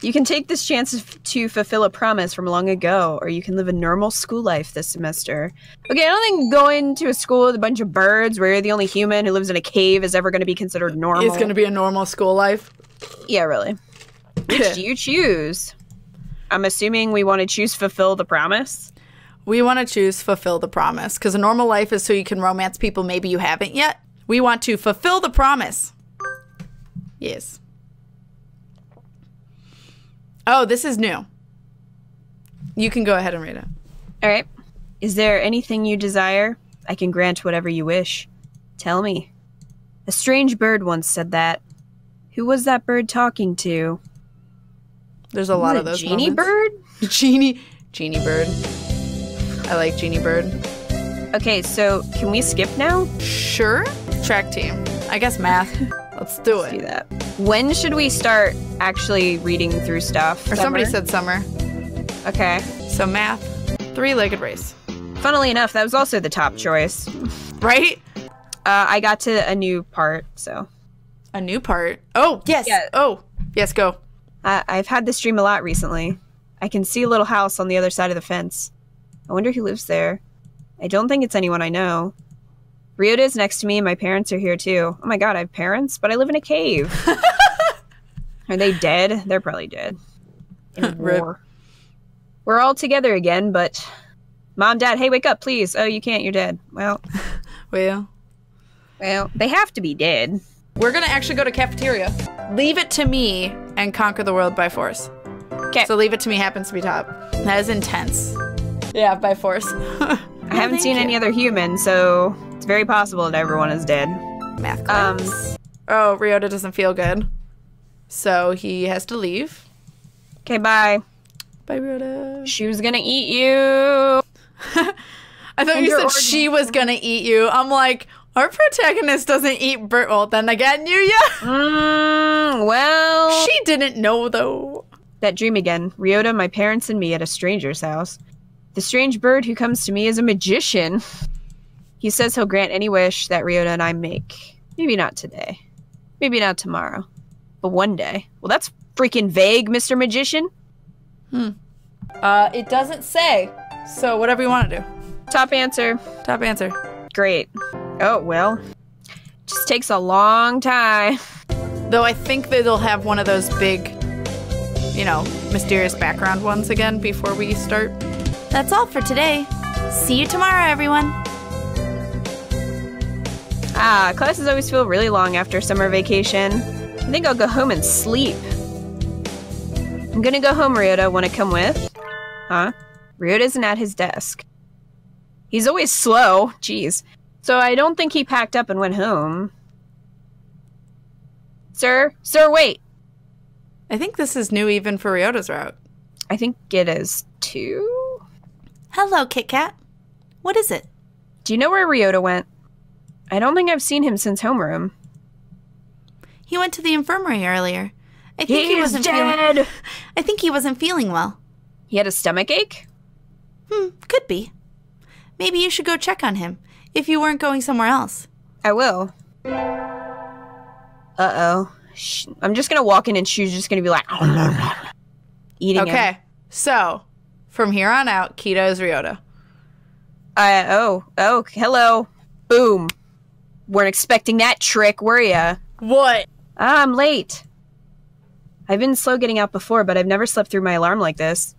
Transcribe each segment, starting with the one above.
You can take this chance to fulfill a promise from long ago, or you can live a normal school life this semester. Okay, I don't think going to a school with a bunch of birds where you're the only human who lives in a cave is ever going to be considered normal. It's going to be a normal school life. Yeah, really. Which do you choose? I'm assuming we want to choose fulfill the promise. We want to choose fulfill the promise, because a normal life is so you can romance people maybe you haven't yet. We want to fulfill the promise. Yes. Oh, this is new. You can go ahead and read it. All right. Is there anything you desire? I can grant whatever you wish. Tell me. A strange bird once said that. Who was that bird talking to? There's a lot of those Genie moments. bird? Genie bird. I like Genie bird. Okay, so can we skip now? Sure. Track team. I guess math. Let's do it. Do that. When should we start actually reading through stuff? Or somebody said summer. Okay. So math. Three-legged race. Funnily enough, that was also the top choice. Right? I got to a new part, so. A new part? Oh, yes. Yeah. Oh, yes, go. I've had this dream a lot recently. I can see a little house on the other side of the fence. I wonder who lives there. I don't think it's anyone I know. Ryota's next to me, and my parents are here too. Oh my god, I have parents? But I live in a cave. Are they dead? They're probably dead. In a war. We're all together again, but... Mom, Dad, hey, wake up, please. Oh, you can't, you're dead. Well, they have to be dead. We're gonna actually go to cafeteria. Leave it to me and conquer the world by force. Okay. So leave it to me happens to be top. That is intense. Yeah, by force. I haven't seen any other humans, so it's very possible that everyone is dead. Math class. Oh, Ryota doesn't feel good. So he has to leave. Okay, bye. Bye, Ryota. She was gonna eat you. I thought you said she was gonna eat you. I'm like, our protagonist doesn't eat bird. Well, then again, well... She didn't know, though. That dream again. Ryota, my parents, and me at a stranger's house. The strange bird who comes to me is a magician. He says he'll grant any wish that Ryota and I make. Maybe not today. Maybe not tomorrow. But one day. Well, that's freaking vague, Mr. Magician. It doesn't say. So whatever you want to do. Top answer. Top answer. Great. Oh, well. Just takes a long time. Though I think that they'll have one of those big, you know, mysterious background ones again before we start. That's all for today. See you tomorrow, everyone. Classes always feel really long after summer vacation. I think I'll go home and sleep. I'm gonna go home, Ryota. Wanna come with? Huh? Ryota isn't at his desk. He's always slow. Jeez. So I don't think he packed up and went home. Sir? Sir, wait! I think this is new even for Ryota's route. I think it is too. Hello, Kit Kat. What is it? Do you know where Ryota went? I don't think I've seen him since homeroom. He went to the infirmary earlier. I think he wasn't dead! I think he wasn't feeling well. He had a stomach ache? Could be. Maybe you should go check on him, if you weren't going somewhere else. I will. Uh-oh. I'm just gonna walk in and she's just gonna be like... eating him. Okay, so, from here on out, Kita is Ryota. Oh, hello. Boom. Weren't expecting that trick, were ya? What? I'm late. I've been slow getting out before, but I've never slept through my alarm like this.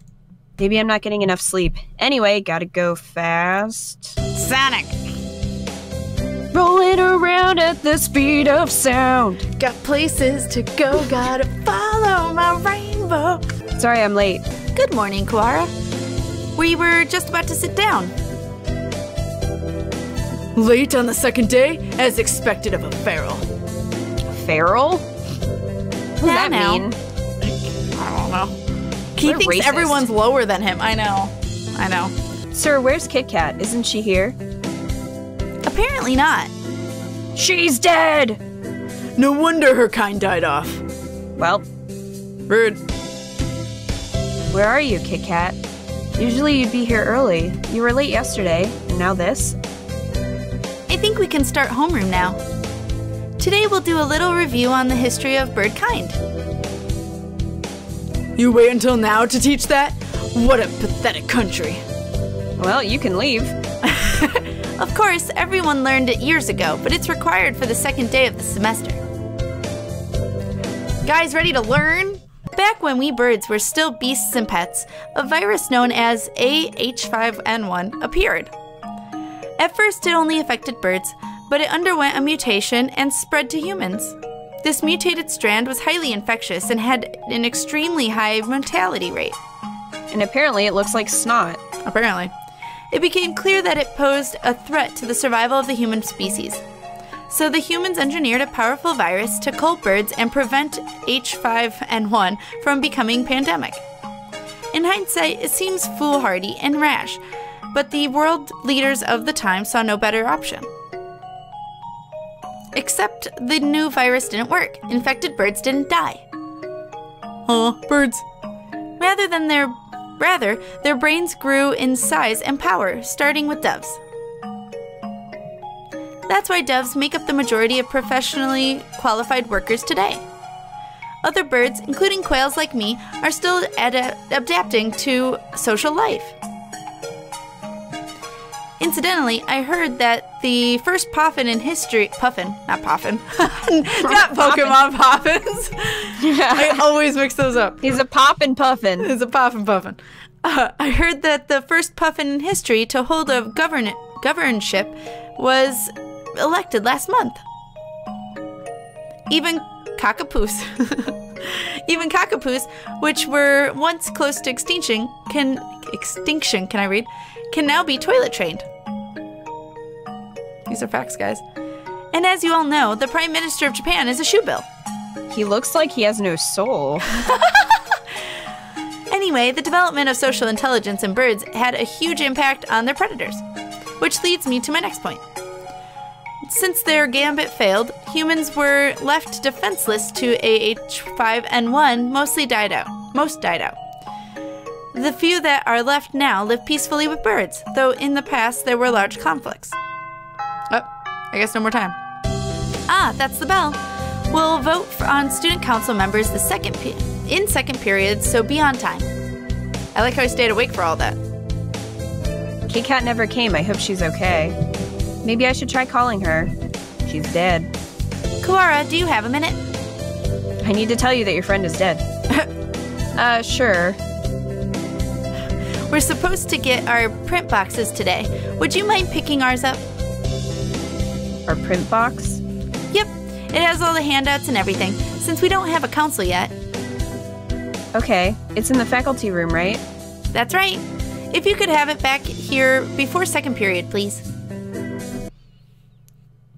Maybe I'm not getting enough sleep. Anyway, gotta go fast. Sonic! Rolling around at the speed of sound. Got places to go, gotta follow my rainbow. Sorry I'm late. Good morning, Koara. We were just about to sit down. Late on the second day, as expected of a feral. Feral? What does that mean? I don't know. He thinks racist. Everyone's lower than him. I know. Sir, where's Kit Kat? Isn't she here? Apparently not. She's dead! No wonder her kind died off. Well, Rude. where are you, Kit Kat? Usually you'd be here early. You were late yesterday, and now this? I think we can start homeroom now. Today we'll do a little review on the history of bird kind. You wait until now to teach that? What a pathetic country. Well, you can leave. Of course, everyone learned it years ago, but it's required for the second day of the semester. Guys, ready to learn? Back when we birds were still beasts and pets, a virus known as H5N1 appeared. At first, it only affected birds, but it underwent a mutation and spread to humans. This mutated strand was highly infectious and had an extremely high mortality rate. And apparently it looks like snot. Apparently. It became clear that it posed a threat to the survival of the human species. So the humans engineered a powerful virus to cull birds and prevent H5N1 from becoming pandemic. In hindsight, it seems foolhardy and rash, but the world leaders of the time saw no better option. Except the new virus didn't work. Infected birds didn't die. Aw, birds. Rather, their brains grew in size and power, starting with doves. That's why doves make up the majority of professionally qualified workers today. Other birds, including quails like me, are still adapting to social life. Incidentally, I heard that the first puffin in history... Puffin, not Puffin. Not Pokemon Poffins. Yeah. I always mix those up. He's a poppin' puffin. He's a Puffin Puffin. I heard that the first puffin in history to hold a governorship was elected last month. Even cockapoos, which were once close to extinction, can now be toilet trained. These are facts, guys. And as you all know, the Prime Minister of Japan is a shoebill. He looks like he has no soul. Anyway, the development of social intelligence in birds had a huge impact on their predators, which leads me to my next point. Since their gambit failed, humans were left defenseless to H5N1. Most died out. The few that are left now live peacefully with birds, though in the past there were large conflicts. Oh, I guess no more time. Ah, that's the bell. We'll vote on student council members in second period, so be on time. I like how I stayed awake for all that. KatFTWynn never came. I hope she's okay. Maybe I should try calling her. She's dead. Koara, do you have a minute? I need to tell you that your friend is dead. Sure. We're supposed to get our print boxes today. Would you mind picking ours up? Our print box? Yep, it has all the handouts and everything, since we don't have a council yet. Okay, it's in the faculty room, right? That's right. If you could have it back here before second period, please.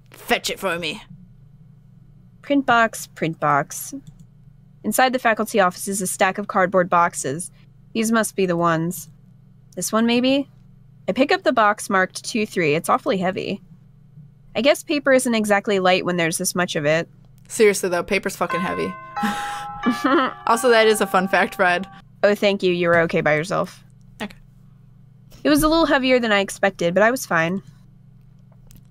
Fetch it for me. Print box, print box. Inside the faculty office is a stack of cardboard boxes. These must be the ones. This one, maybe? I pick up the box marked 2-3. It's awfully heavy. I guess paper isn't exactly light when there's this much of it. Seriously, though, paper's fucking heavy. Also, that is a fun fact, Fred. Oh, thank you. You were okay by yourself. Okay. It was a little heavier than I expected, but I was fine.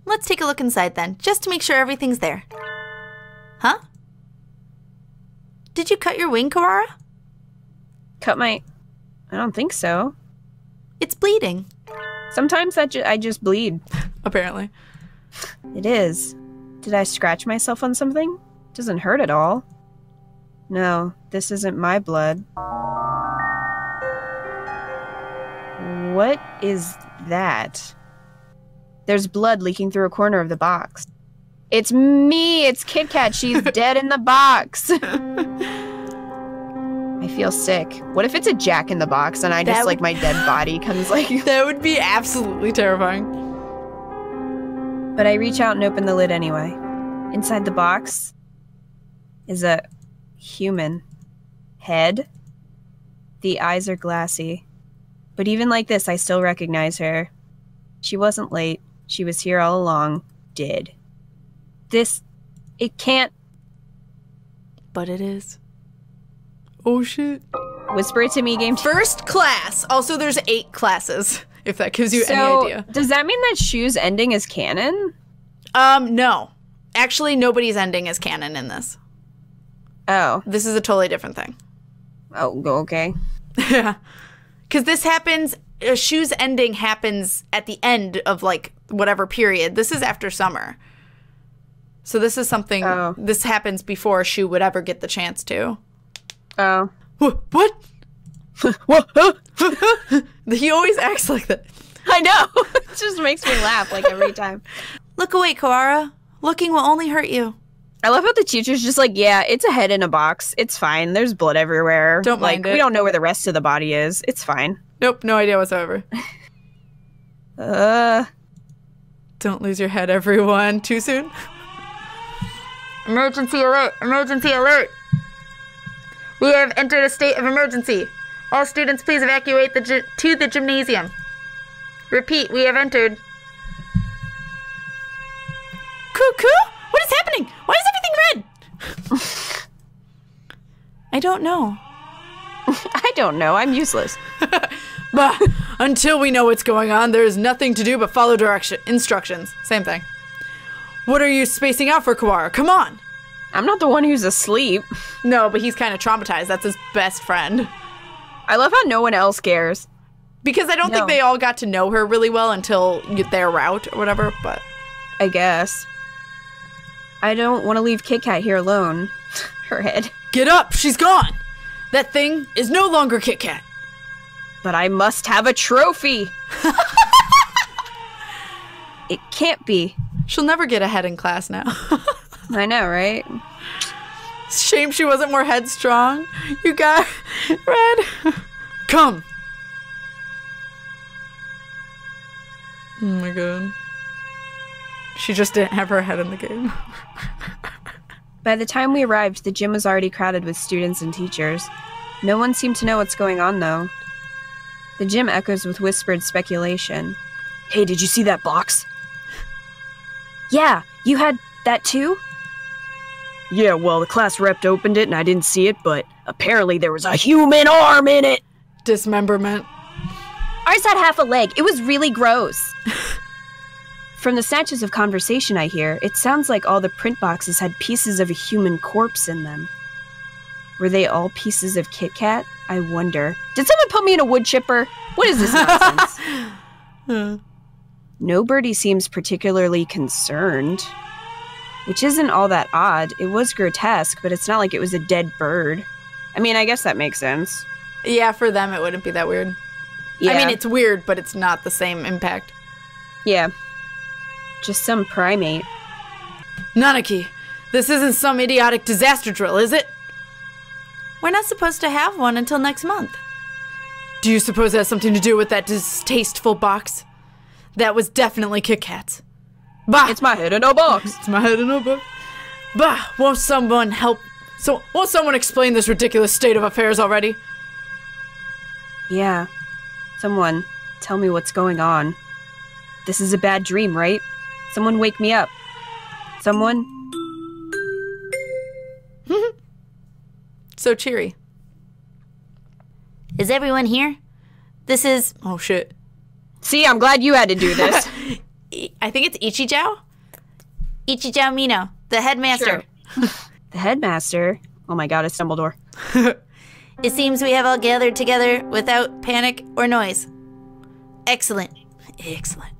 Let's take a look inside then, just to make sure everything's there. Huh? Did you cut your wing, Koara? Cut my... I don't think so. It's bleeding. Sometimes I just bleed. Apparently. It is. Did I scratch myself on something? Doesn't hurt at all. No, this isn't my blood. What is that? There's blood leaking through a corner of the box. It's me! It's KatFTWynn! She's dead in the box! I feel sick. What if it's a Jack in the Box and I just, like, my dead body comes, like... That would be absolutely terrifying. But I reach out and open the lid anyway. Inside the box is a human head. The eyes are glassy. But even like this, I still recognize her. She wasn't late. She was here all along. Dead. It can't... But it is. Oh, shit. Whisper it to me, game. First class. Also, there's 8 classes, if that gives you any idea. Does that mean that Shu's ending is canon? No. Actually, nobody's ending is canon in this. Oh. This is a totally different thing. Oh, okay. Yeah. Because this happens, Shu's ending happens at the end of, like, whatever period. This is after summer. So this is something, this happens before Shu would ever get the chance to. Oh. What? He always acts like that. I know. It just makes me laugh, like, every time. Look away, Koara. Looking will only hurt you. I love how the teacher's just like, yeah, it's a head in a box. It's fine. There's blood everywhere. Don't mind it. We don't know where the rest of the body is. It's fine. Nope, no idea whatsoever. Don't lose your head, everyone. Too soon? Emergency alert! Emergency alert! We have entered a state of emergency. All students, please evacuate to the gymnasium. Repeat, we have entered. Cuckoo? What is happening? Why is everything red? I don't know. I don't know. I'm useless. Bah, until we know what's going on, there is nothing to do but follow instructions. Same thing. What are you spacing out for, Koara? Come on. I'm not the one who's asleep. No, but he's kind of traumatized. That's his best friend. I love how no one else cares. Because I don't think they all got to know her really well until their route or whatever, but... I guess. I don't want to leave Kit Kat here alone. Her head. Get up! She's gone! That thing is no longer Kit Kat. But I must have a trophy! It can't be. She'll never get ahead in class now. I know, right? Shame she wasn't more headstrong. You got red. Come! Oh my god. She just didn't have her head in the game. By the time we arrived, the gym was already crowded with students and teachers. No one seemed to know what's going on, though. The gym echoes with whispered speculation. Hey, did you see that box? Yeah, you had that too? Yeah, well, the class rep opened it and I didn't see it, but apparently there was a human arm in it! Dismemberment. Ours had half a leg. It was really gross. From the snatches of conversation I hear, it sounds like all the print boxes had pieces of a human corpse in them. Were they all pieces of Kit Kat? I wonder. Did someone put me in a wood chipper? What is this nonsense? Nobody seems particularly concerned. Which isn't all that odd. It was grotesque, but it's not like it was a dead bird. I mean, I guess that makes sense. Yeah, for them it wouldn't be that weird. Yeah. I mean, it's weird, but it's not the same impact. Yeah. Just some primate. Nanaki, this isn't some idiotic disaster drill, is it? We're not supposed to have one until next month. Do you suppose it has something to do with that distasteful box? That was definitely Kit Kat's. Bah! It's my head in a box. It's my head in a box. Bah! Won't someone explain this ridiculous state of affairs already? Yeah. Someone, tell me what's going on. This is a bad dream, right? Someone wake me up. Someone? So cheery. Is everyone here? This is... Oh, shit. See, I'm glad you had to do this. I think it's Ichijao? Ichijao Mino, the headmaster. Sure. The headmaster? Oh my god, it's Dumbledore. It seems we have all gathered together without panic or noise. Excellent. Excellent.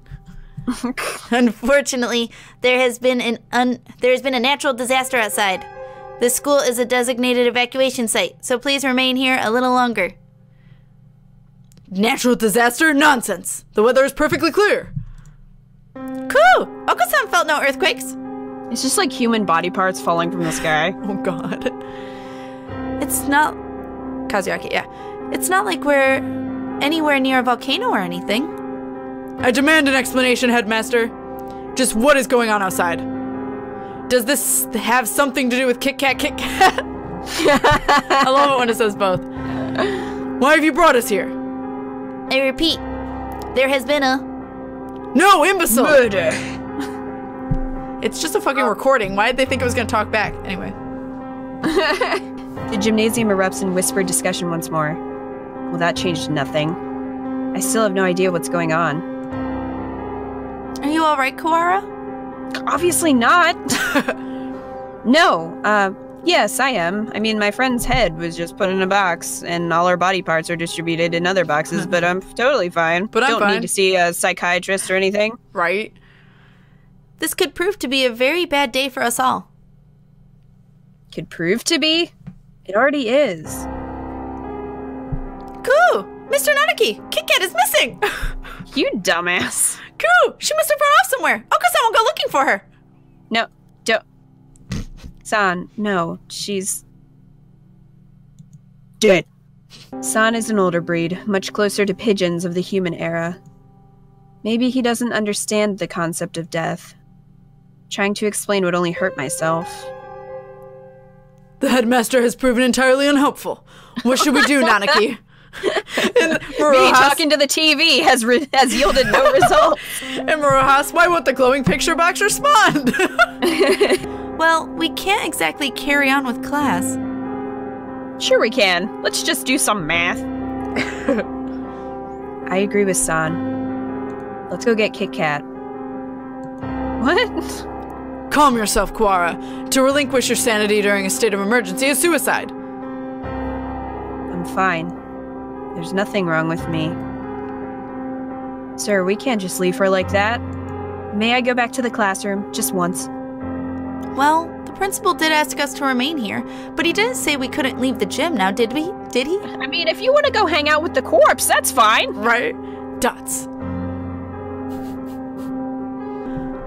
Unfortunately, there has been a natural disaster outside. This school is a designated evacuation site, so please remain here a little longer. Natural disaster? Nonsense. The weather is perfectly clear. Cool! Oko-san felt no earthquakes. It's just like human body parts falling from the sky. Oh god. It's not... Kazuaki, yeah. It's not like we're anywhere near a volcano or anything. I demand an explanation, Headmaster. Just what is going on outside? Does this have something to do with Kit Kat? I love it when it says both. Why have you brought us here? I repeat, there has been a... No, imbecile! Murder! It's just a fucking recording. Why did they think it was gonna talk back? Anyway. The gymnasium erupts in whispered discussion once more. Well, that changed nothing. I still have no idea what's going on. Are you alright, Koara? Obviously not! No, Yes, I am. I mean, my friend's head was just put in a box, and all her body parts are distributed in other boxes, but I'm totally fine. But I'm Don't fine. need to see a psychiatrist or anything. Right? This could prove to be a very bad day for us all. Could prove to be? It already is. Coo! Mr. Nanaki! Kit Kat is missing! You dumbass. Coo! She must have run off somewhere. Oko-san will go looking for her. No, don't. San, no, she's dead. San is an older breed, much closer to pigeons of the human era. Maybe he doesn't understand the concept of death. Trying to explain would only hurt myself. The headmaster has proven entirely unhelpful. What should we do, Nanaki? And Me talking to the TV has yielded no results. And Maruhas, why won't the glowing picture box respond? Well, we can't exactly carry on with class. Sure we can. Let's just do some math. I agree with San. Let's go get Kit Kat. What? Calm yourself, Quara. To relinquish your sanity during a state of emergency is suicide. I'm fine. There's nothing wrong with me. Sir, we can't just leave her like that. May I go back to the classroom, just once? Well, the principal did ask us to remain here, but he didn't say we couldn't leave the gym now, did we? Did he? I mean, if you want to go hang out with the corpse, that's fine. Right? Dots.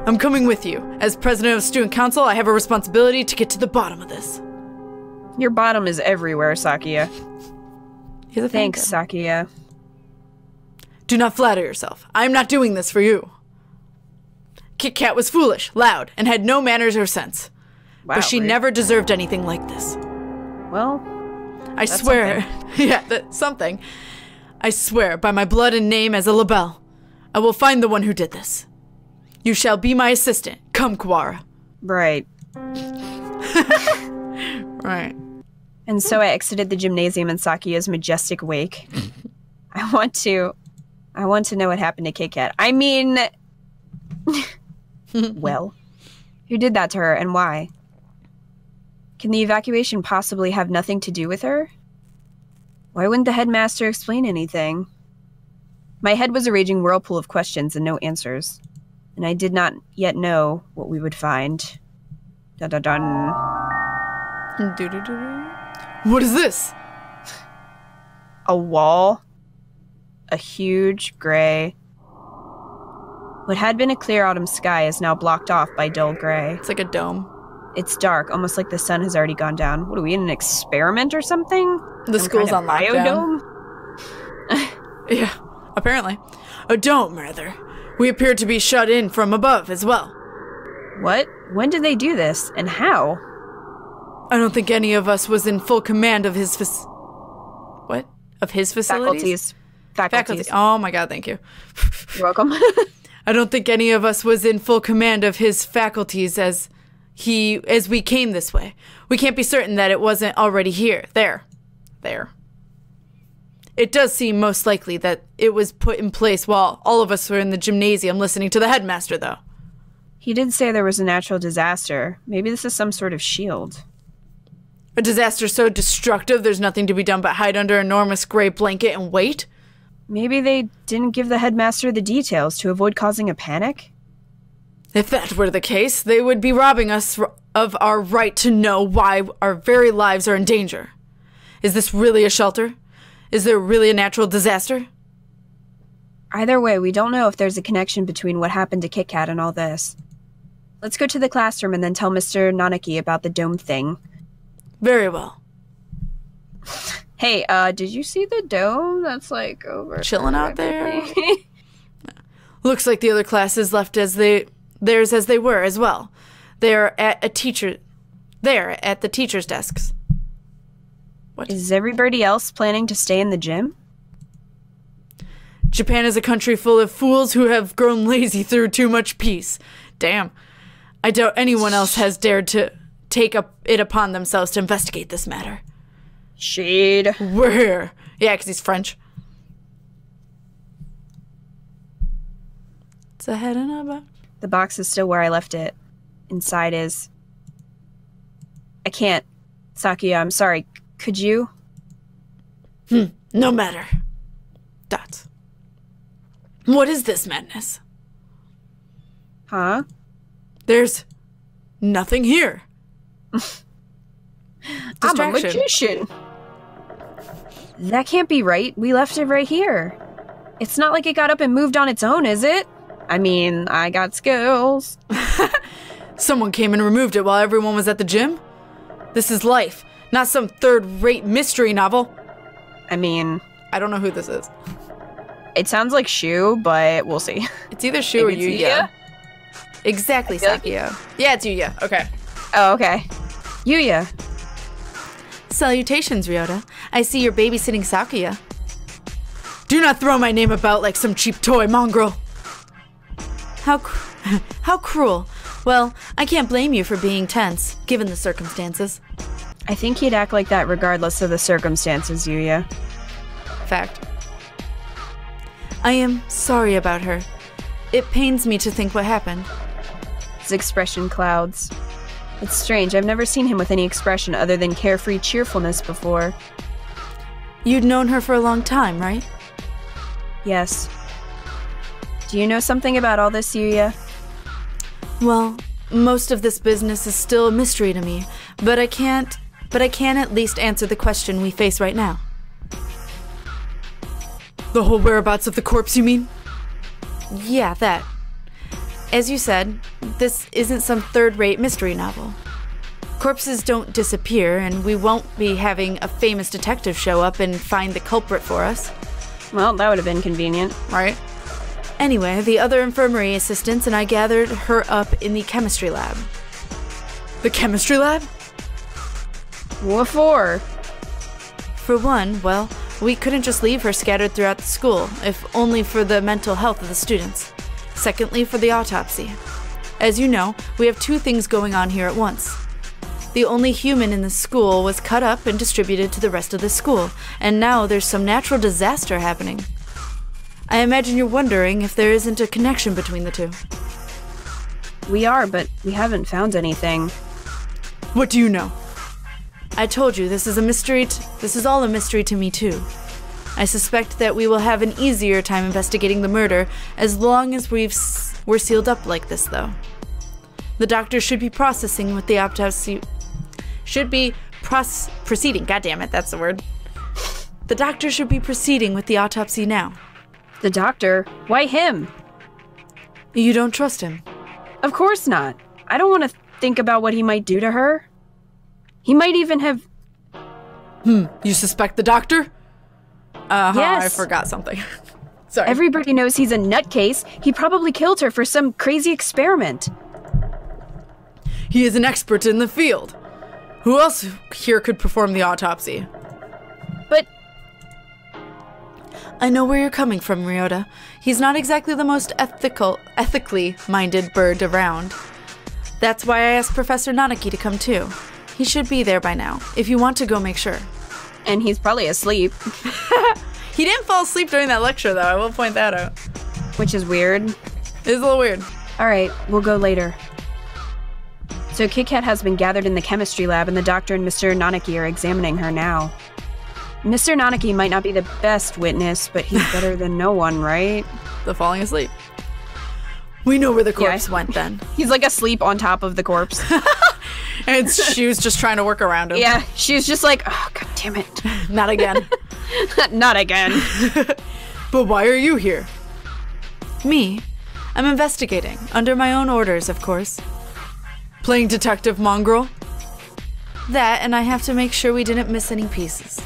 I'm coming with you. As president of student council, I have a responsibility to get to the bottom of this. Your bottom is everywhere, Sakia. He's a Thanks, Sakia. Do not flatter yourself. I am not doing this for you. Kit Kat was foolish, loud, and had no manners or sense. Wow, but she rude. never deserved anything like this. Well, I swear. Yeah, that's something. I swear by my blood and name as a labelle, I will find the one who did this. You shall be my assistant. Come, Quara. right. Right. And so I exited the gymnasium in Sakia's majestic wake. I want to know what happened to Kit Kat. I mean, well, who did that to her and why? Can the evacuation possibly have nothing to do with her? Why wouldn't the headmaster explain anything? My head was a raging whirlpool of questions and no answers, and I did not yet know what we would find. Dun-dun-dun. What is this? A wall. A huge gray. What had been a clear autumn sky is now blocked off by dull gray. It's like a dome. It's dark, almost like the sun has already gone down. What are we in an experiment or something? The school's on lockdown. Biodome? Yeah, apparently. A dome, rather. We appear to be shut in from above as well. What? When did they do this? And how? I don't think any of us was in full command of his What? Of his facilities? Faculties. Oh my god, thank you. You're welcome. I don't think any of us was in full command of his faculties as we came this way. We can't be certain that it wasn't already here. There. It does seem most likely that it was put in place while all of us were in the gymnasium listening to the headmaster, though. He did say there was a natural disaster. Maybe this is some sort of shield. A disaster so destructive there's nothing to be done but hide under an enormous gray blanket and wait? Maybe they didn't give the headmaster the details to avoid causing a panic? If that were the case, they would be robbing us of our right to know why our very lives are in danger. Is this really a shelter? Is there really a natural disaster? Either way, we don't know if there's a connection between what happened to Kit Kat and all this. Let's go to the classroom and then tell Mr. Nanaki about the dome thing. Very well. Hey, did you see the dome that's like over chilling out there? Looks like the other classes left theirs as they were as well. They're at the teacher's desks. What? Is everybody else planning to stay in the gym? Japan is a country full of fools who have grown lazy through too much peace. Damn. I doubt anyone else has dared to take it upon themselves to investigate this matter. Shade. We're here. Yeah, because he's French. It's a head and a box. The box is still where I left it. Inside is... I can't Sakuya, I'm sorry. Could you? No matter. That. What is this madness? Huh? There's nothing here. I'm a magician. That can't be right. We left it right here. It's not like it got up and moved on its own, is it? I mean, I got skills. Someone came and removed it while everyone was at the gym? This is life, not some third-rate mystery novel. I mean, I don't know who this is. it sounds like Shu, but we'll see. It's either Shu or Maybe it's Yuya. Exactly, feel like Sakuya. Yeah, it's Yuya. Okay. Oh, okay. Yuya. Salutations, Ryota. I see you're babysitting Sakuya. Do not throw my name about like some cheap toy, mongrel. How cruel. Well, I can't blame you for being tense, given the circumstances. I think he'd act like that regardless of the circumstances, Yuya. Fact. I am sorry about her. It pains me to think what happened. His expression clouds. It's strange, I've never seen him with any expression other than carefree cheerfulness before. You'd known her for a long time, right? Yes. Do you know something about all this, Yuya? Well, most of this business is still a mystery to me, but I can at least answer the question we face right now. The whole whereabouts of the corpse, you mean? Yeah, that. As you said, this isn't some third-rate mystery novel. Corpses don't disappear, and we won't be having a famous detective show up and find the culprit for us. Well, that would have been convenient. Right? Anyway, the other infirmary assistants and I gathered her up in the chemistry lab. The chemistry lab? What for? For one, well, we couldn't just leave her scattered throughout the school, if only for the mental health of the students. Secondly, for the autopsy. As you know, we have two things going on here at once. The only human in the school was cut up and distributed to the rest of the school, and now there's some natural disaster happening. I imagine you're wondering if there isn't a connection between the two. We are, but we haven't found anything. What do you know? I told you, this is a mystery. This is all a mystery to me, too. I suspect that we will have an easier time investigating the murder as long as we're sealed up like this, though. The doctor should be processing with the autopsy. Proceeding. God damn it, that's the word. The doctor should be proceeding with the autopsy now. The doctor? Why him? You don't trust him? Of course not. I don't want to think about what he might do to her. He might even have... You suspect the doctor? Yes. I forgot something. Sorry. Everybody knows he's a nutcase. He probably killed her for some crazy experiment. He is an expert in the field. Who else here could perform the autopsy? But... I know where you're coming from, Ryota. He's not exactly the most ethically minded bird around. That's why I asked Professor Nanaki to come too. He should be there by now, if you want to go make sure. And he's probably asleep. He didn't fall asleep during that lecture, though. I will point that out. Which is weird. It's a little weird. Alright, we'll go later. So Kit Kat has been gathered in the chemistry lab and the doctor and Mr. Nanaki are examining her now. Mr. Nanaki might not be the best witness, but he's better than no one, right? The falling asleep. We know where the corpse went then. He's like asleep on top of the corpse. And she was just trying to work around him. Yeah, she was just like, oh, god damn it. Not again. Not again. But why are you here? Me? I'm investigating, under my own orders, of course. Playing detective, mongrel? That, and I have to make sure we didn't miss any pieces.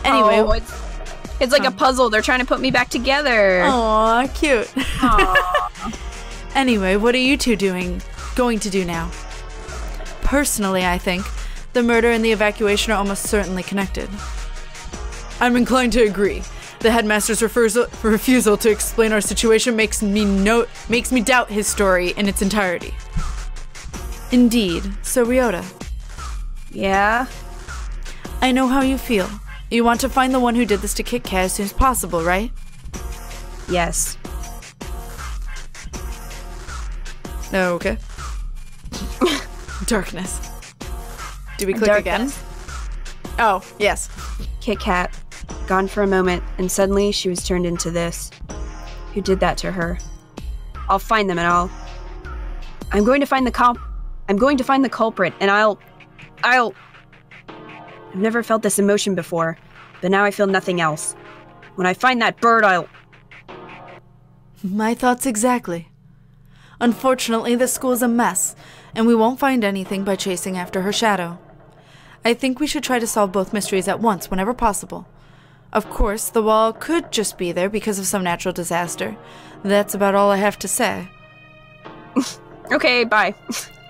Anyway, Oh, it's like a puzzle. They're trying to put me back together. Aw, cute. Aw. Anyway, what are you two going to do now? Personally, I think the murder and the evacuation are almost certainly connected. I'm inclined to agree. The headmaster's refusal to explain our situation makes me doubt his story in its entirety. Indeed. So, Ryota, Yeah? I know how you feel. You want to find the one who did this to Kit Kat as soon as possible, right? Yes. Okay. Darkness. Do we click again? Oh, yes. Kit Kat. Gone for a moment, and suddenly she was turned into this. Who did that to her? I'll find them and I'm going to find the culprit, and I've never felt this emotion before, but now I feel nothing else. When I find that bird, My thoughts exactly. Unfortunately, the school's a mess, and we won't find anything by chasing after her shadow. I think we should try to solve both mysteries at once whenever possible. Of course, the wall could just be there because of some natural disaster. That's about all I have to say. Okay, bye.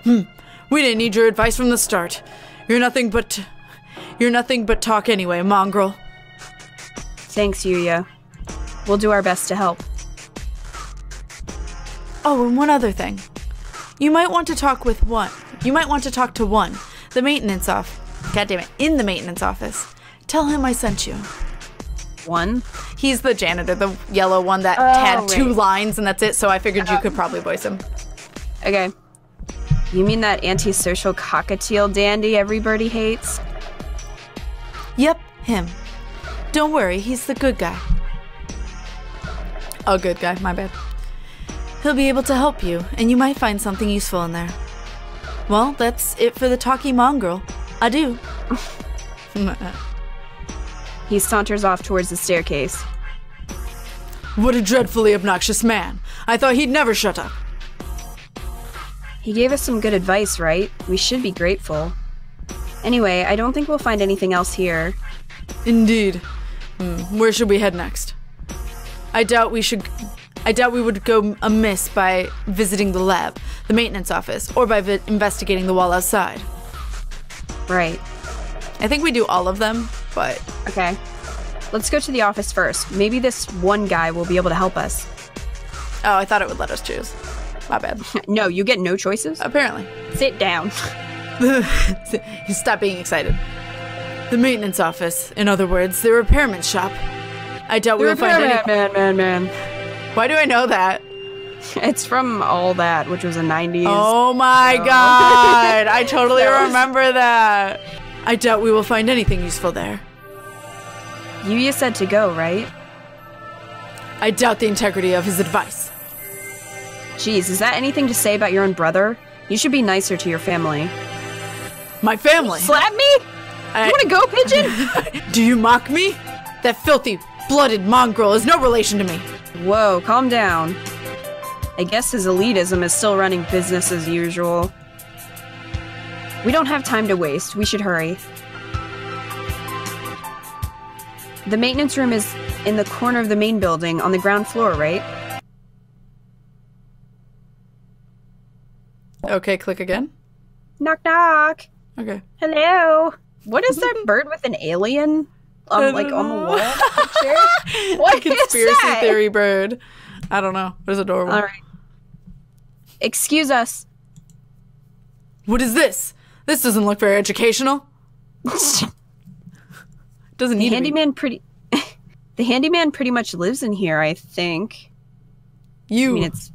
We didn't need your advice from the start. You're nothing but talk anyway, mongrel. Thanks, Yuya. We'll do our best to help. Oh, and one other thing. You might want to talk to one, the maintenance in the maintenance office. Tell him I sent you. One? He's the janitor, the yellow one that had 2 lines and that's it, so I figured you could probably voice him. Okay. You mean that antisocial cockatiel dandy everybody hates? Yep, him. Don't worry, he's the good guy. Oh, good guy, my bad. He'll be able to help you, and you might find something useful in there. Well, that's it for the talky mongrel. Adieu. He saunters off towards the staircase. What a dreadfully obnoxious man. I thought he'd never shut up. He gave us some good advice, right? We should be grateful. Anyway, I don't think we'll find anything else here. Indeed. Where should we head next? I doubt we would go amiss by visiting the lab, the maintenance office, or by investigating the wall outside. Right. I think we do all of them, but... Okay. Let's go to the office first. Maybe this one guy will be able to help us. Oh, I thought it would let us choose. My bad. No, you get no choices? Apparently. Sit down. Stop being excited. The maintenance office, in other words, the repairman shop. I doubt we will find any... Man. Why do I know that? It's from All That, which was a 90s. Oh my god! I totally remember that. I doubt we will find anything useful there. Yuya said to go, right? I doubt the integrity of his advice. Jeez, is that anything to say about your own brother? You should be nicer to your family. My family? Slap me? You wanna go, pigeon? Do you mock me? That filthy, blooded mongrel is no relation to me. Whoa, calm down. I guess his elitism is still running business as usual. We don't have time to waste. We should hurry. The maintenance room is in the corner of the main building on the ground floor, right? Okay, click again. Knock knock. Okay. Hello. What is that bird with an alien? Like on the wall picture? What Conspiracy is that? theory bird. I don't know. It was adorable. All right. Excuse us. What is this? This doesn't look very educational. Doesn't need The handyman pretty much lives in here, I think. I mean, it's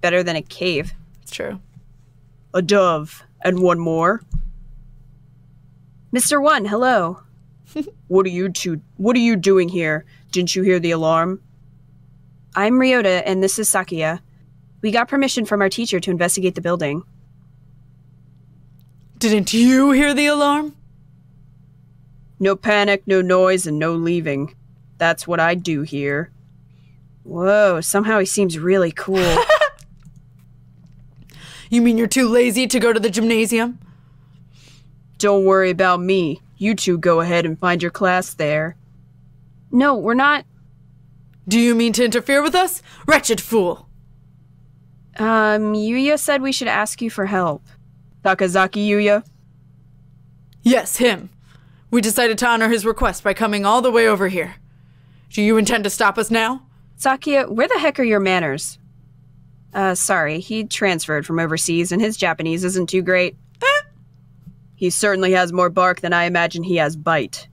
better than a cave. It's true. A dove. And one more. Mr. One, hello. What are you doing here? Didn't you hear the alarm? I'm Ryota, and this is Sakuya. We got permission from our teacher to investigate the building. Didn't you hear the alarm? No panic, no noise, and no leaving. That's what I do here. Whoa, somehow he seems really cool. You mean you're too lazy to go to the gymnasium? Don't worry about me. You two go ahead and find your class there. No, we're not... Do you mean to interfere with us? Wretched fool! Yuya said we should ask you for help. Takazaki Yuya? Yes, him. We decided to honor his request by coming all the way over here. Do you intend to stop us now? Sakuya, where the heck are your manners? Sorry, he transferred from overseas and his Japanese isn't too great. He certainly has more bark than I imagine he has bite.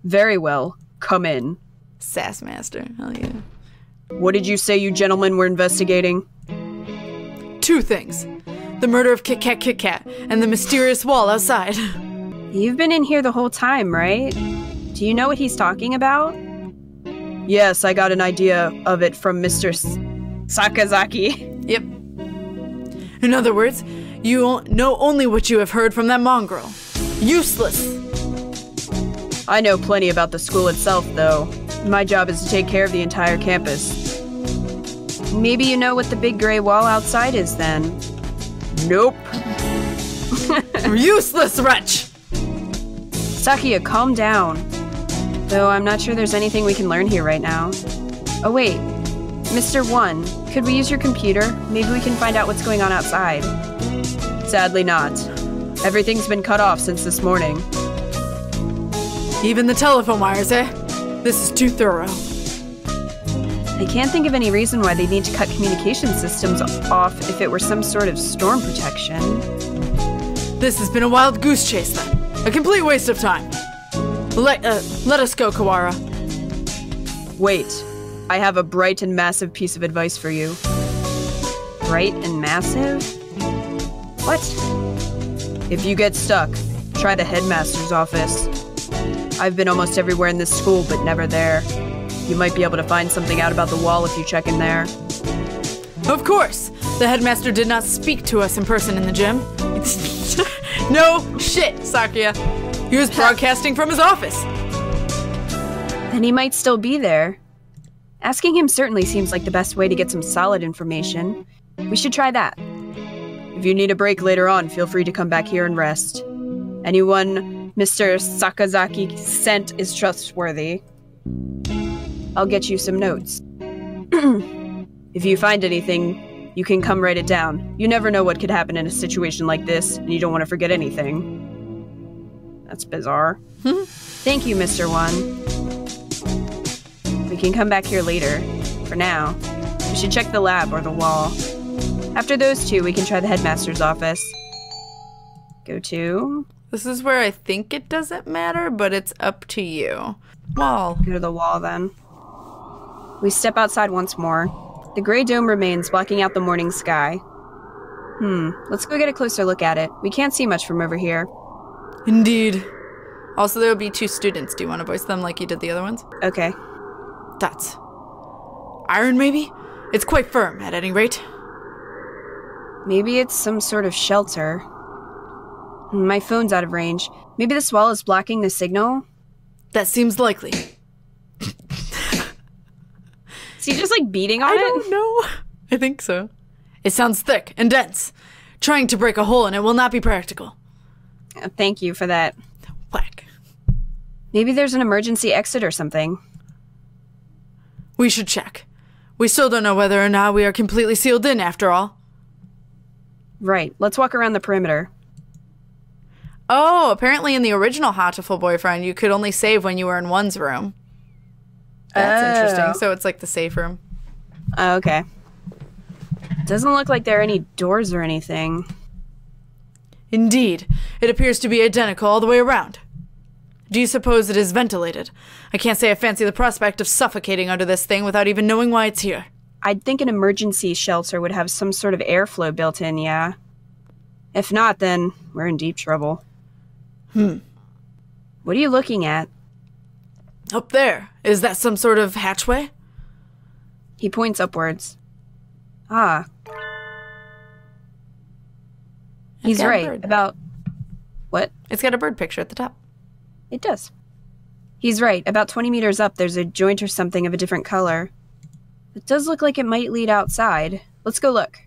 Very well, come in. Sass master, hell yeah. What did you say you gentlemen were investigating? 2 things. The murder of Kit Kat and the mysterious wall outside. You've been in here the whole time, right? Do you know what he's talking about? Yes, I got an idea of it from Mr. Sakazaki. Yep. In other words, you know only what you have heard from that mongrel. Useless. I know plenty about the school itself, though. My job is to take care of the entire campus. Maybe you know what the big gray wall outside is, then? Nope. Useless wretch! Sakia, calm down. Though I'm not sure there's anything we can learn here right now. Oh wait, Mr. One, could we use your computer? Maybe we can find out what's going on outside. Sadly not. Everything's been cut off since this morning. Even the telephone wires, eh? This is too thorough. I can't think of any reason why they need to cut communication systems off if it were some sort of storm protection. This has been a wild goose chase, then. A complete waste of time. Let us go, Kawara. Wait, I have a bright and massive piece of advice for you. Bright and massive? What? If you get stuck, try the headmaster's office. I've been almost everywhere in this school, but never there. You might be able to find something out about the wall if you check in there. Of course! The headmaster did not speak to us in person in the gym. No shit, Sakia. He was broadcasting from his office. Then he might still be there. Asking him certainly seems like the best way to get some solid information. We should try that. If you need a break later on, feel free to come back here and rest. Anyone Mr. Sakazaki sent is trustworthy. I'll get you some notes. If you find anything, you can come write it down. You never know what could happen in a situation like this, and you don't want to forget anything. That's bizarre. Thank you, Mr. One. We can come back here later. For now, we should check the lab or the wall. After those two, we can try the headmaster's office. Go to... This is where I think it doesn't matter, but it's up to you. Wall. Go to the wall, then. We step outside once more. The gray dome remains, blocking out the morning sky. Let's go get a closer look at it. We can't see much from over here. Indeed. Also, there will be 2 students. Do you want to voice them like you did the other ones? Okay. That's iron, maybe? It's quite firm, at any rate. Maybe it's some sort of shelter. My phone's out of range. Maybe this wall is blocking the signal? That seems likely. Is he just, like, beating on it? I don't know. I think so. It sounds thick and dense. Trying to break a hole in it will not be practical. Thank you for that. Whack. Maybe there's an emergency exit or something. We should check. We still don't know whether or not we are completely sealed in, after all. Right. Let's walk around the perimeter. Oh, apparently in the original Hatoful Boyfriend, you could only save when you were in one's room. That's interesting. So it's like the safe room. Oh, okay. Doesn't look like there are any doors or anything. Indeed. It appears to be identical all the way around. Do you suppose it is ventilated? I can't say I fancy the prospect of suffocating under this thing without even knowing why it's here. I'd think an emergency shelter would have some sort of airflow built in, yeah. If not, then we're in deep trouble. What are you looking at? Up there. Is that some sort of hatchway? He points upwards. Ah. He's right about... What? It's got a bird picture at the top. It does. He's right. About 20 meters up, there's a joint or something of a different color. It does look like it might lead outside. Let's go look.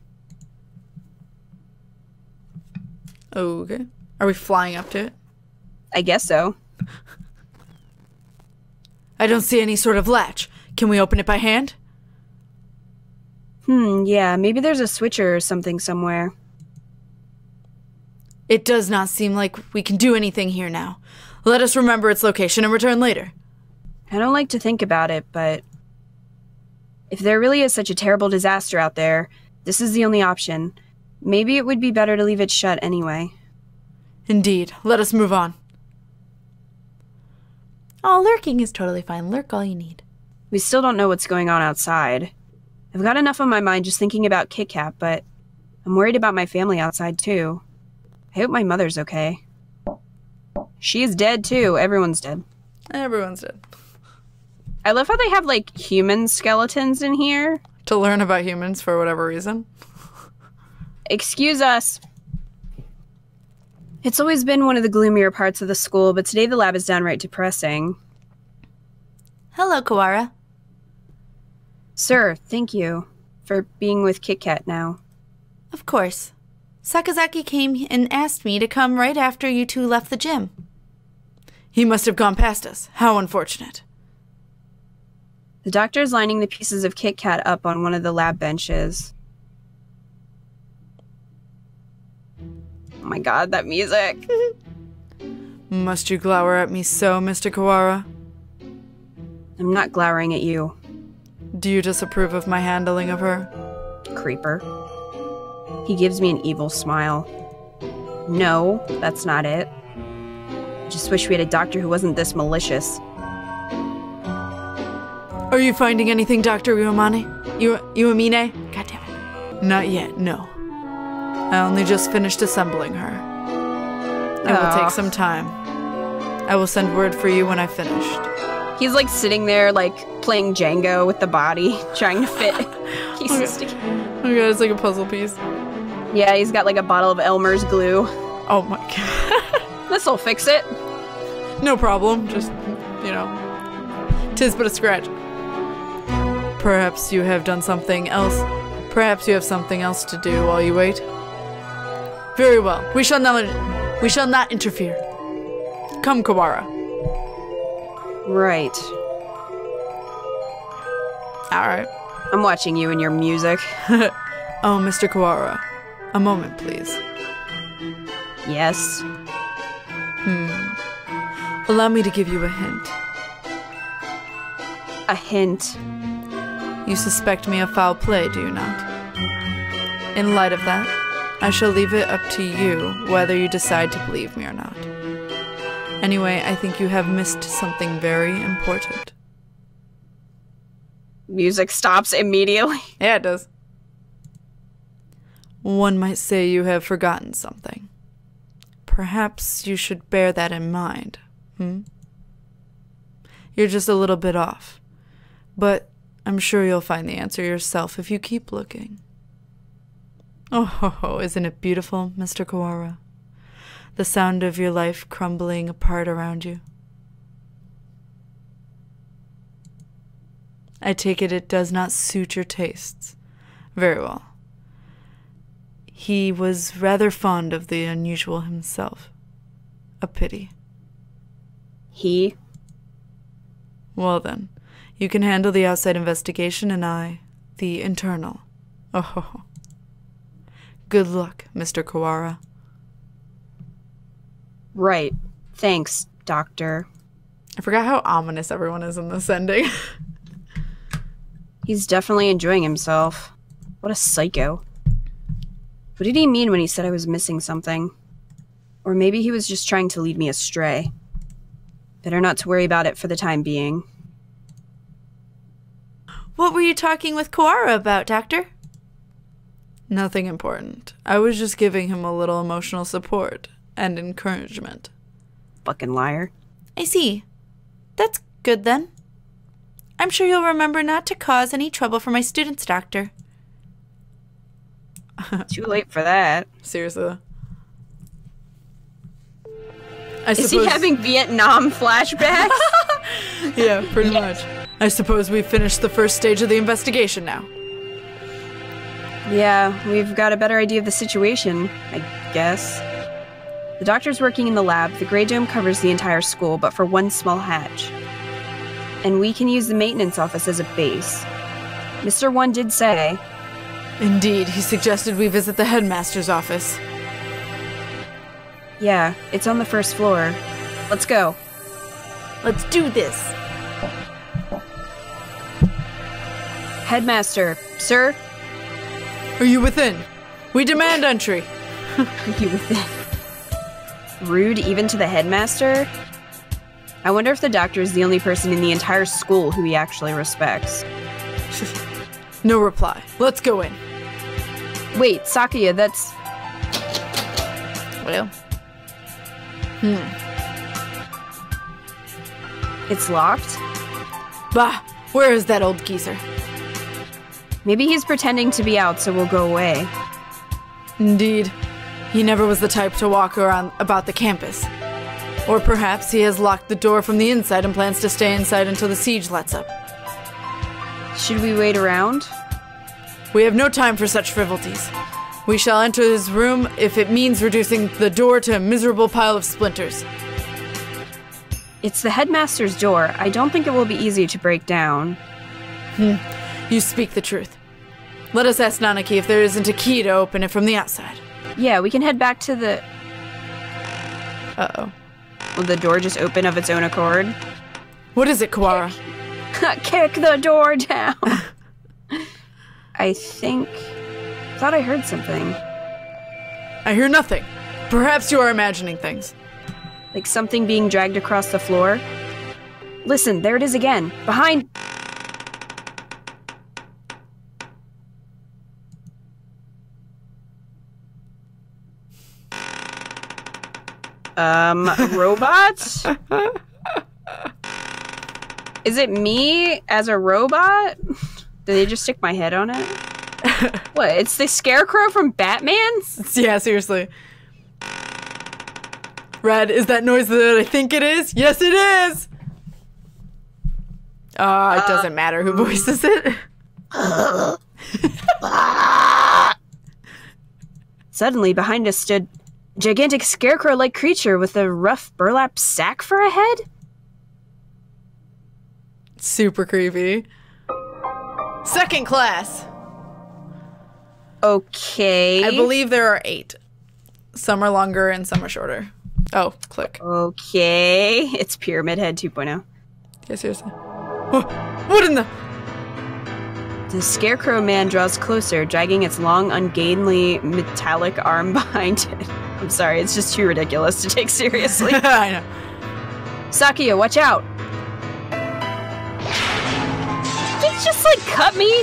Okay. Are we flying up to it? I guess so. I don't see any sort of latch. Can we open it by hand? Yeah, maybe there's a switcher or something somewhere. It does not seem like we can do anything here now. Let us remember its location and return later. I don't like to think about it, but... if there really is such a terrible disaster out there, this is the only option. Maybe it would be better to leave it shut anyway. Indeed. Let us move on. Oh, lurking is totally fine. Lurk all you need. We still don't know what's going on outside. I've got enough on my mind just thinking about Kit Kat, but I'm worried about my family outside too. I hope my mother's okay. She's dead too. Everyone's dead. Everyone's dead. I love how they have, like, human skeletons in here. To learn about humans for whatever reason. Excuse us. It's always been one of the gloomier parts of the school, but today the lab is downright depressing. Hello, Kawara. Sir, thank you for being with KitKat now. Of course. Sakazaki came and asked me to come right after you two left the gym. He must have gone past us. How unfortunate. The doctor's lining the pieces of KitKat up on one of the lab benches. Oh my god, that music. Must you glower at me so, Mr. Kawara? I'm not glowering at you. Do you disapprove of my handling of her? Creeper. He gives me an evil smile. No, that's not it. I just wish we had a doctor who wasn't this malicious. Are you finding anything, Dr. Uemine? God damn it. Not yet, no. I only just finished assembling her. It will take some time. I will send word for you when I finished. He's like sitting there, like playing Django with the body, trying to fit pieces together. Oh my god, it's like a puzzle piece. Yeah, he's got like a bottle of Elmer's glue. Oh my god. This'll fix it. No problem. Just, you know, 'tis but a scratch. Perhaps you have done something else. Perhaps you have something else to do while you wait. Very well. We shall not interfere. Come, Kawara. Right. Alright. I'm watching you and your music. Oh, Mr. Kawara. A moment, please. Yes. Allow me to give you a hint. A hint. You suspect me of foul play, do you not? In light of that, I shall leave it up to you whether you decide to believe me or not. Anyway, I think you have missed something very important. Music stops immediately. Yeah, it does. One might say you have forgotten something. Perhaps you should bear that in mind. You're just a little bit off. But I'm sure you'll find the answer yourself if you keep looking. Oh, isn't it beautiful, Mr. Kawara? The sound of your life crumbling apart around you. I take it does not suit your tastes. Very well. He was rather fond of the unusual himself. A pity. He? Well then, you can handle the outside investigation and I, the internal. Oh. Good luck, Mr. Kawara. Right. Thanks, Doctor. I forgot how ominous everyone is in this ending. He's definitely enjoying himself. What a psycho. What did he mean when he said I was missing something? Or maybe he was just trying to lead me astray. Better not to worry about it for the time being. What were you talking with Kawara about, Doctor? Nothing important. I was just giving him a little emotional support and encouragement. Fucking liar. I see. That's good then. I'm sure you'll remember not to cause any trouble for my students, Doctor. Too late for that. Seriously. Is he having Vietnam flashbacks? Yeah, pretty much. I suppose we've finished the first stage of the investigation now. Yeah, we've got a better idea of the situation, I guess. The doctor's working in the lab. The Grey Dome covers the entire school, but for one small hatch. And we can use the maintenance office as a base. Mr. One did say... Indeed, he suggested we visit the headmaster's office. Yeah, it's on the first floor. Let's go. Let's do this. Headmaster, sir? Are you within? We demand entry. Are you within? Rude even to the headmaster? I wonder if the doctor is the only person in the entire school who he actually respects. No reply. Let's go in. Wait, Sakuya, that's... Well. It's locked? Bah, where is that old geezer? Maybe he's pretending to be out so we'll go away. Indeed. He never was the type to walk around about the campus. Or perhaps he has locked the door from the inside and plans to stay inside until the siege lets up. Should we wait around? We have no time for such frivolities. We shall enter his room if it means reducing the door to a miserable pile of splinters. It's the headmaster's door. I don't think it will be easy to break down. You speak the truth. Let us ask Nanaki if there isn't a key to open it from the outside. Yeah, we can head back to the... Uh-oh. Will the door just open of its own accord? What is it, Kawara? Kick the door down! I thought I heard something. I hear nothing. Perhaps you are imagining things. Like something being dragged across the floor? Listen, there it is again. Behind... robot? Is it me as a robot? Did they just stick my head on it? What, it's the Scarecrow from Batman? Yeah, seriously. Red, is that noise that I think it is? Yes, it is! It doesn't matter who voices it. Suddenly, behind us stood a gigantic scarecrow-like creature with a rough burlap sack for a head? Super creepy. Second class! Okay. I believe there are 8. Some are longer and some are shorter. Oh, click. Okay. It's Pyramid Head 2.0. Yeah, seriously. What in the... The Scarecrow man draws closer, dragging its long, ungainly, metallic arm behind it. I'm sorry, it's just too ridiculous to take seriously. I know. Sakia, watch out! Did it just, like, cut me?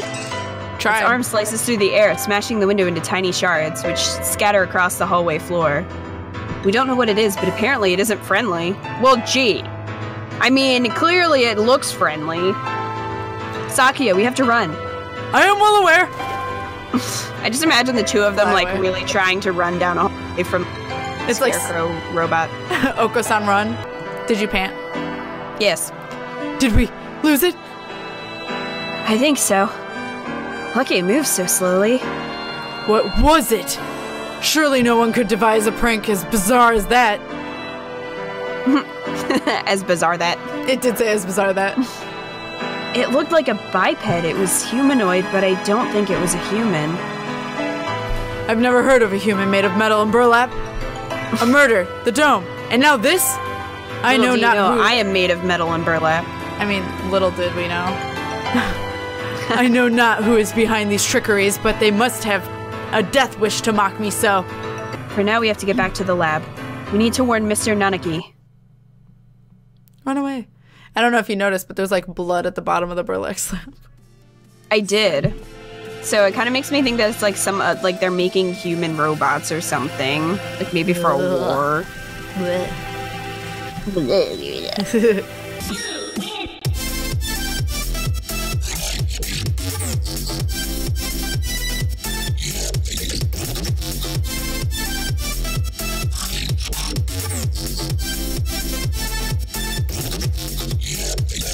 Try Its arm slices through the air, smashing the window into tiny shards, which scatter across the hallway floor. We don't know what it is, but apparently it isn't friendly. Well, gee. I mean, clearly it looks friendly. Sakia, we have to run. I am well aware. I just imagine the two of them, like, Highway. really trying to run down a hallway from It's like Scarecrow robot. Oko-san run. Did you pant? Yes, Did we lose it? I think so. Lucky it moves so slowly. What was it? Surely no one could devise a prank as bizarre as that. As bizarre that. It did say as bizarre that. It looked like a biped. It was humanoid, but I don't think it was a human. I've never heard of a human made of metal and burlap. A murder, the dome, and now this? I know not who... I am made of metal and burlap. I mean, little did we know. I know not who is behind these trickeries, but they must have a death wish to mock me so. For now, we have to get back to the lab. We need to warn Mr. Nanaki. Run away. I don't know if you noticed, but there's like blood at the bottom of the burlap slab. I did. So it kind of makes me think that it's like some, like they're making human robots or something. Like maybe for a war.